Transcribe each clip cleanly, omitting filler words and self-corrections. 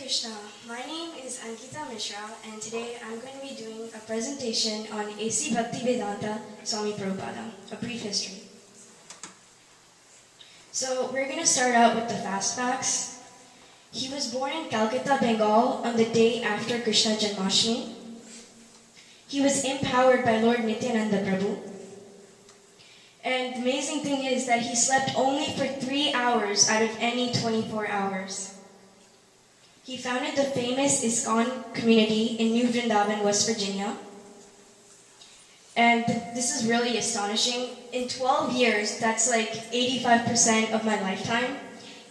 Krishna. My name is Ankita Mishra, and today I'm going to be doing a presentation on A.C. Bhaktivedanta Swami Prabhupada, a brief history. So we're going to start out with the fast facts. He was born in Calcutta, Bengal on the day after Krishna Janmashtami. He was empowered by Lord Nityananda Prabhu. And the amazing thing is that he slept only for 3 hours out of any 24 hours. He founded the famous ISKCON community in New Vrindavan, West Virginia. And this is really astonishing. In 12 years, that's like 85% of my lifetime,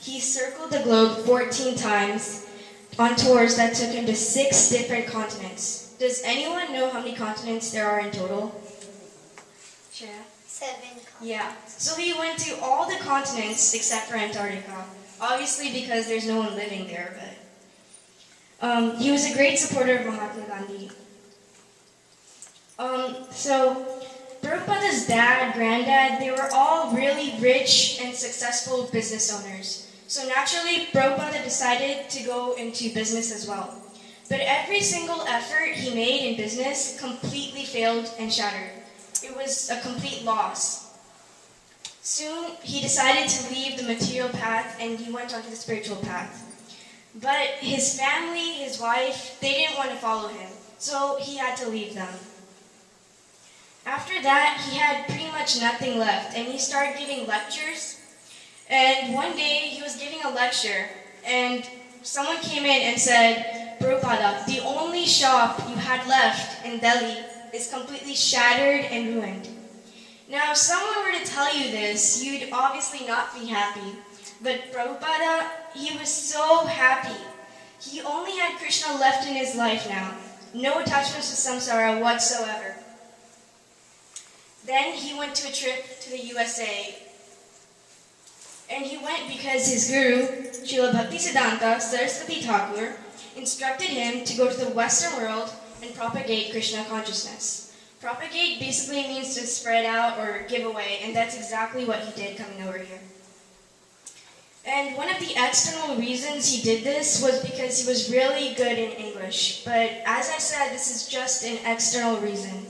he circled the globe 14 times on tours that took him to 6 different continents. Does anyone know how many continents there are in total? Sure. 7 continents. Yeah. So he went to all the continents except for Antarctica. Obviously because there's no one living there, but he was a great supporter of Mahatma Gandhi. So Prabhupada's dad, granddad, they were all really rich and successful business owners. So naturally, Prabhupada decided to go into business as well. But every single effort he made in business completely failed and shattered. It was a complete loss. Soon, he decided to leave the material path and he went onto the spiritual path. But his family, his wife, they didn't want to follow him, so he had to leave them. After that, he had pretty much nothing left, and he started giving lectures. And one day, he was giving a lecture, and someone came in and said, "Prabhupada, the only shop you had left in Delhi is completely shattered and ruined." Now, if someone were to tell you this, you'd obviously not be happy. But Prabhupada, he was so happy. He only had Krishna left in his life now. No attachments to samsara whatsoever. Then he went to a trip to the USA. And he went because his guru, Srila Bhaktisiddhanta Saraswati Thakur, instructed him to go to the Western world and propagate Krishna consciousness. Propagate basically means to spread out or give away, and that's exactly what he did coming over here. And one of the external reasons he did this was because he was really good in English. But as I said, this is just an external reason.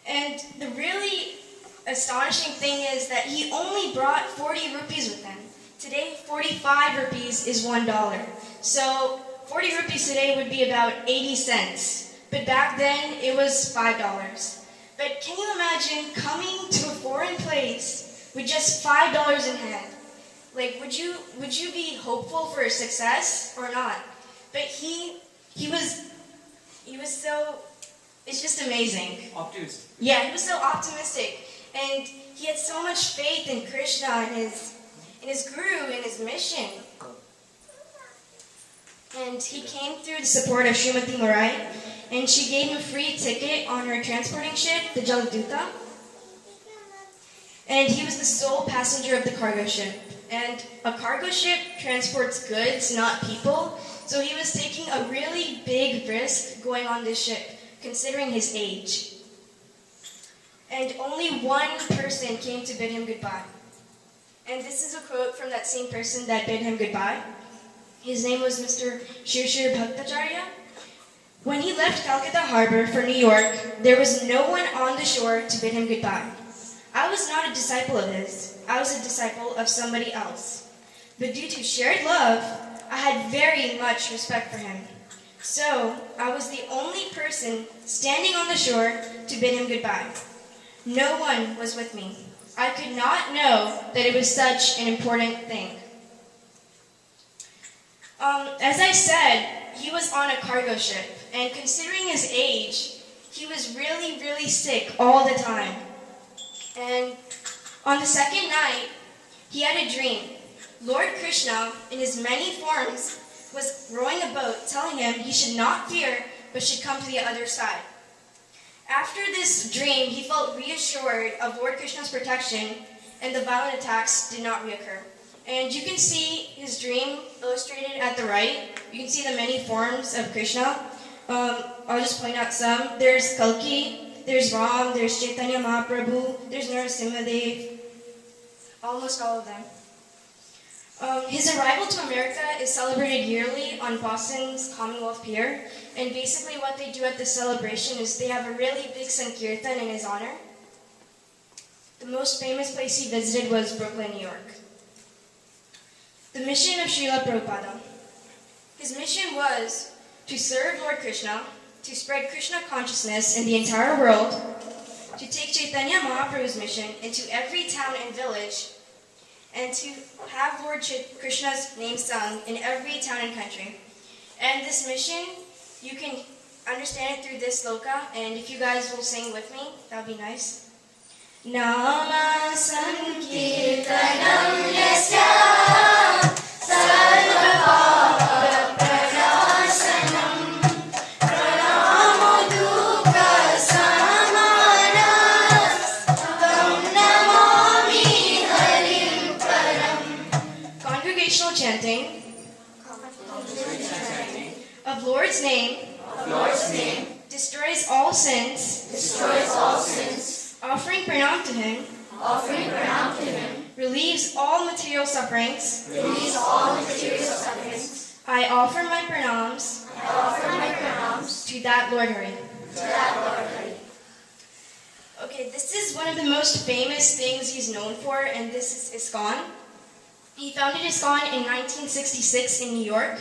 And the really astonishing thing is that he only brought 40 rupees with him. Today, 45 rupees is $1. So 40 rupees today would be about 80 cents. But back then, it was $5. But can you imagine coming to a foreign place with just $5 in hand? Like, would you be hopeful for success or not? But he was so, it's just amazing. Optimistic. Yeah, he was so optimistic. And he had so much faith in Krishna, in his guru, in his mission. And he came through the support of Srimati Morai, and she gave him a free ticket on her transporting ship, the Jaladuta. And he was the sole passenger of the cargo ship. And a cargo ship transports goods, not people. So he was taking a really big risk going on this ship, considering his age. And only one person came to bid him goodbye. And this is a quote from that same person that bid him goodbye. His name was Mr. Shirshir Bhattacharya. When he left Calcutta Harbor for New York, there was no one on the shore to bid him goodbye. I was not a disciple of his. I was a disciple of somebody else. But due to shared love, I had very much respect for him. So, I was the only person standing on the shore to bid him goodbye. No one was with me. I could not know that it was such an important thing. As I said, he was on a cargo ship, and considering his age, he was really, really sick all the time. And on the second night, he had a dream. Lord Krishna, in his many forms, was rowing a boat, telling him he should not fear, but should come to the other side. After this dream, he felt reassured of Lord Krishna's protection, and the violent attacks did not reoccur. And you can see his dream illustrated at the right. You can see the many forms of Krishna. I'll just point out some. There's Kalki, there's Ram, there's Chaitanya Mahaprabhu, there's Narasimhadev. Almost all of them. His arrival to America is celebrated yearly on Boston's Commonwealth Pier, and basically what they do at the celebration is they have a really big Sankirtan in his honor. The most famous place he visited was Brooklyn, New York. The mission of Srila Prabhupada. His mission was to serve Lord Krishna, to spread Krishna consciousness in the entire world, to take Chaitanya Mahaprabhu's mission into every town and village, and to have Lord Krishna's name sung in every town and country. And this mission, you can understand it through this sloka, and if you guys will sing with me, that would be nice. Nama Sankirtanam Yasya Sarva Pranasanam Pranamo Dukha Samanas Tam Namami Harim Param. Congregational chanting of Lord's name destroys all sins. Offering pranam to him, relieves all material sufferings. I offer my pranams, to that Lord Hari. Okay, this is one of the most famous things he's known for, and this is ISKCON. He founded ISKCON in 1966 in New York.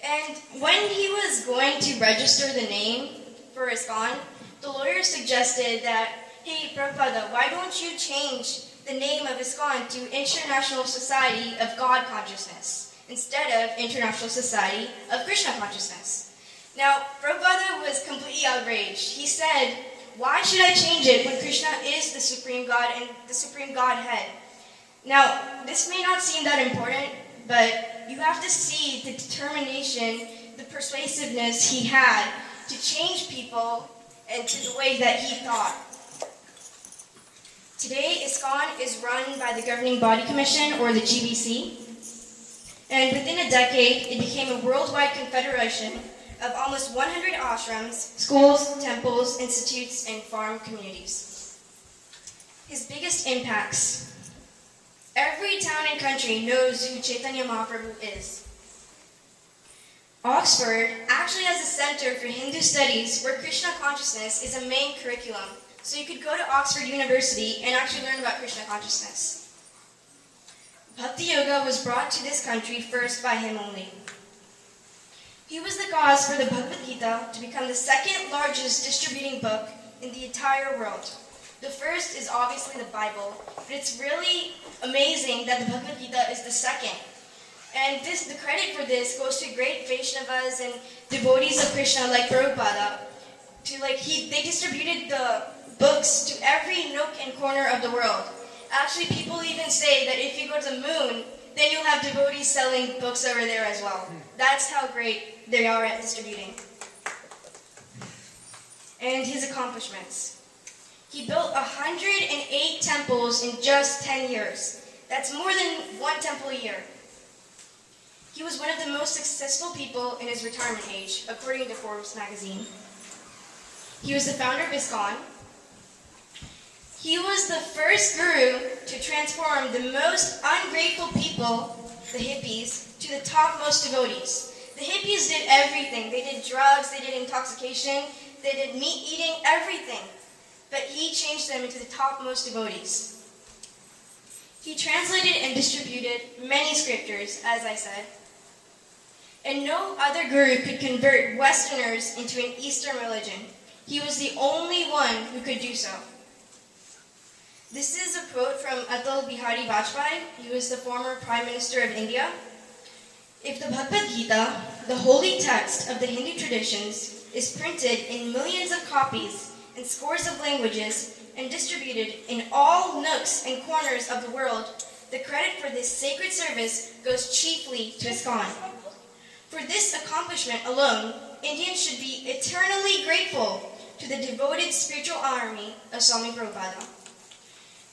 And when he was going to register the name for ISKCON, the lawyer suggested that, hey, Prabhupada, why don't you change the name of ISKCON to International Society of God Consciousness instead of International Society of Krishna Consciousness? Now, Prabhupada was completely outraged. He said, why should I change it when Krishna is the Supreme God and the Supreme Godhead? Now, this may not seem that important, but you have to see the determination, the persuasiveness he had to change people and to the way that he thought. Today, ISKCON is run by the Governing Body Commission, or the GBC, and within a decade, it became a worldwide confederation of almost 100 ashrams, schools, temples, institutes, and farm communities. His biggest impacts. Every town and country knows who Chaitanya Mahaprabhu is. Oxford actually has a center for Hindu studies where Krishna consciousness is a main curriculum. So you could go to Oxford University and actually learn about Krishna consciousness. Bhakti Yoga was brought to this country first by him only. He was the cause for the Bhagavad Gita to become the second largest distributing book in the entire world. The first is obviously the Bible, but it's really amazing that the Bhagavad Gita is the second. And the credit for this goes to great Vaishnavas and devotees of Krishna like Prabhupada. They distributed the books to every nook and corner of the world. Actually, people even say that if you go to the moon, then you'll have devotees selling books over there as well. That's how great they are at distributing. And his accomplishments. He built 108 temples in just 10 years. That's more than one temple a year. He was one of the most successful people in his retirement age, according to Forbes magazine. He was the founder of ISKCON. He was the first guru to transform the most ungrateful people, the hippies, to the topmost devotees. The hippies did everything. They did drugs, they did intoxication, they did meat eating, everything. But he changed them into the topmost devotees. He translated and distributed many scriptures, as I said. And no other guru could convert Westerners into an Eastern religion. He was the only one who could do so. This is a quote from Atal Bihari Vajpayee. He was the former Prime Minister of India. If the Bhagavad Gita, the holy text of the Hindu traditions, is printed in millions of copies in scores of languages and distributed in all nooks and corners of the world, the credit for this sacred service goes chiefly to ISKCON. For this accomplishment alone, Indians should be eternally grateful to the devoted spiritual army of Swami Prabhupada.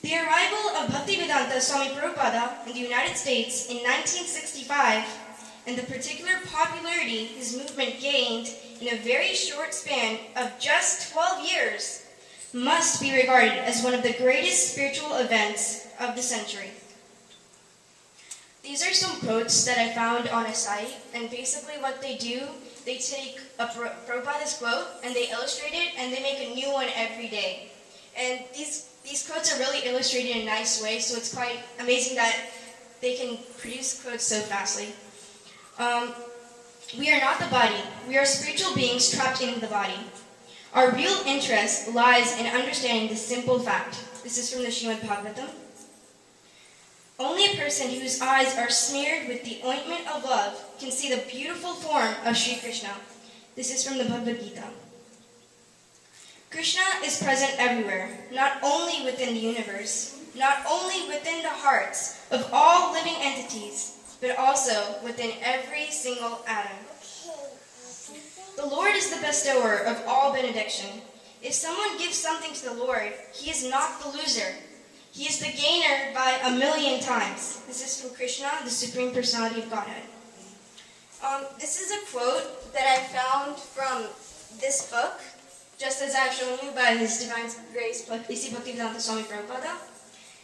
The arrival of Bhaktivedanta Swami Prabhupada in the United States in 1965 and the particular popularity his movement gained in a very short span of just 12 years must be regarded as one of the greatest spiritual events of the century. These are some quotes that I found on a site, and basically what they do, they take a Prabhupada's quote and they illustrate it and they make a new one every day. And these quotes are really illustrated in a nice way, so it's quite amazing that they can produce quotes so fastly. We are not the body. We are spiritual beings trapped in the body. Our real interest lies in understanding this simple fact. This is from the Srimad-Bhagavatam. Only a person whose eyes are smeared with the ointment of love can see the beautiful form of Sri Krishna. This is from the Bhagavad Gita. Krishna is present everywhere, not only within the universe, not only within the hearts of all living entities, but also within every single atom. The Lord is the bestower of all benediction. If someone gives something to the Lord, he is not the loser. He is the gainer by 1,000,000 times. This is from Krishna, the Supreme Personality of Godhead. This is a quote that I found from this book, just as I've shown you by His Divine Grace, Isi Bhaktivedanta Swami Prabhupada.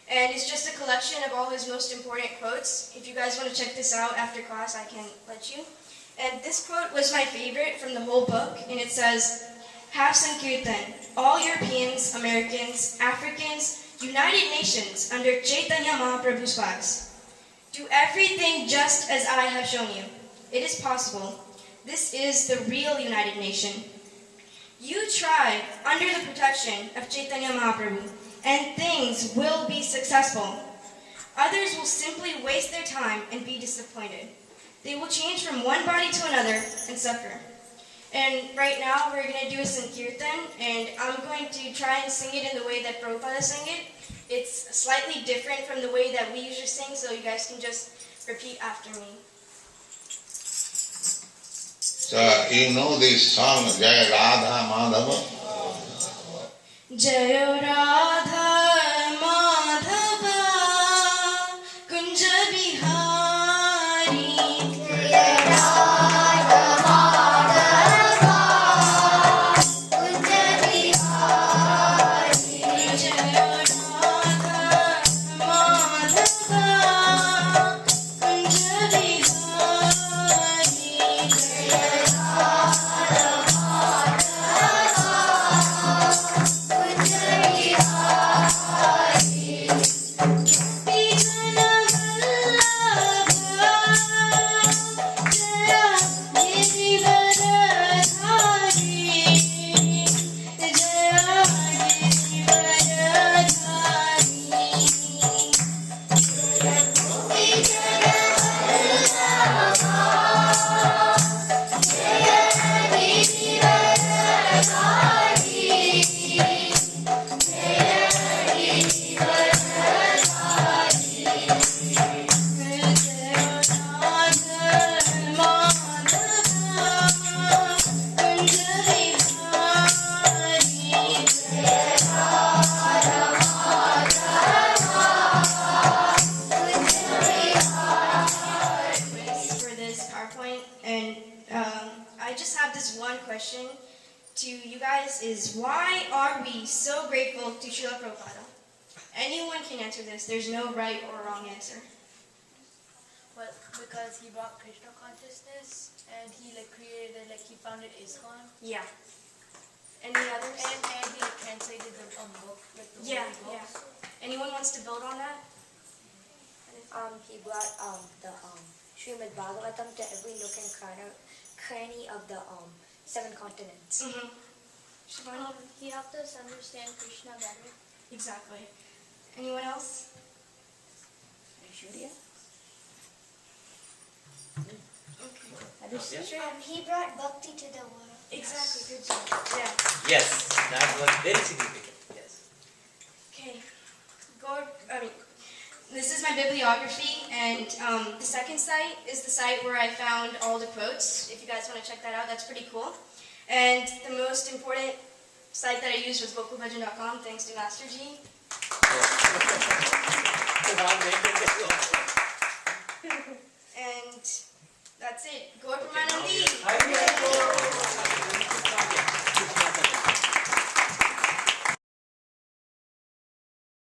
And it's just a collection of all his most important quotes. If you guys want to check this out after class, I can let you. And this quote was my favorite from the whole book, and it says, "Have Sankirtan, all Europeans, Americans, Africans, United Nations under Chaitanya Mahaprabhu's flags. Do everything just as I have shown you. It is possible. This is the real United Nation. You try under the protection of Chaitanya Mahaprabhu, and things will be successful. Others will simply waste their time and be disappointed. They will change from one body to another and suffer." And right now we're going to do a Sankirtan, and I'm going to try and sing it in the way that Prabhupada sang it. It's slightly different from the way that we usually sing, so you guys can just repeat after me. So you know this song, Jai Radha Madhava? Jai Radha Madhava Kunja Bihari. Jai Radha Madhava Kunja Bihari. Jai Radha Madhava Kunja Bihari. Jai to you guys is, why are we so grateful to Srila Prabhupada? Anyone can answer this. There's no right or wrong answer. Well, because he brought Krishna consciousness and he created, he founded ISKCON. Yeah. Any others? And he translated the book, the yeah, holy books. Yeah. Anyone wants to build on that? He brought the Srimad Bhagavatam to every nook and cranny of the 7 continents. Mm-hmm. He helped us understand Krishna better. Exactly. Anyone else? Julia? Okay. He brought bhakti to the world. Exactly. Good job. Yeah. Yes, that was very significant. Yes. Okay. This is my bibliography, and the second site is the site where I found all the quotes. If you guys want to check that out, that's pretty cool. And the most important site that I used was GokulBhajan.com, thanks to Master G. And that's it. Gaur Pramanandi.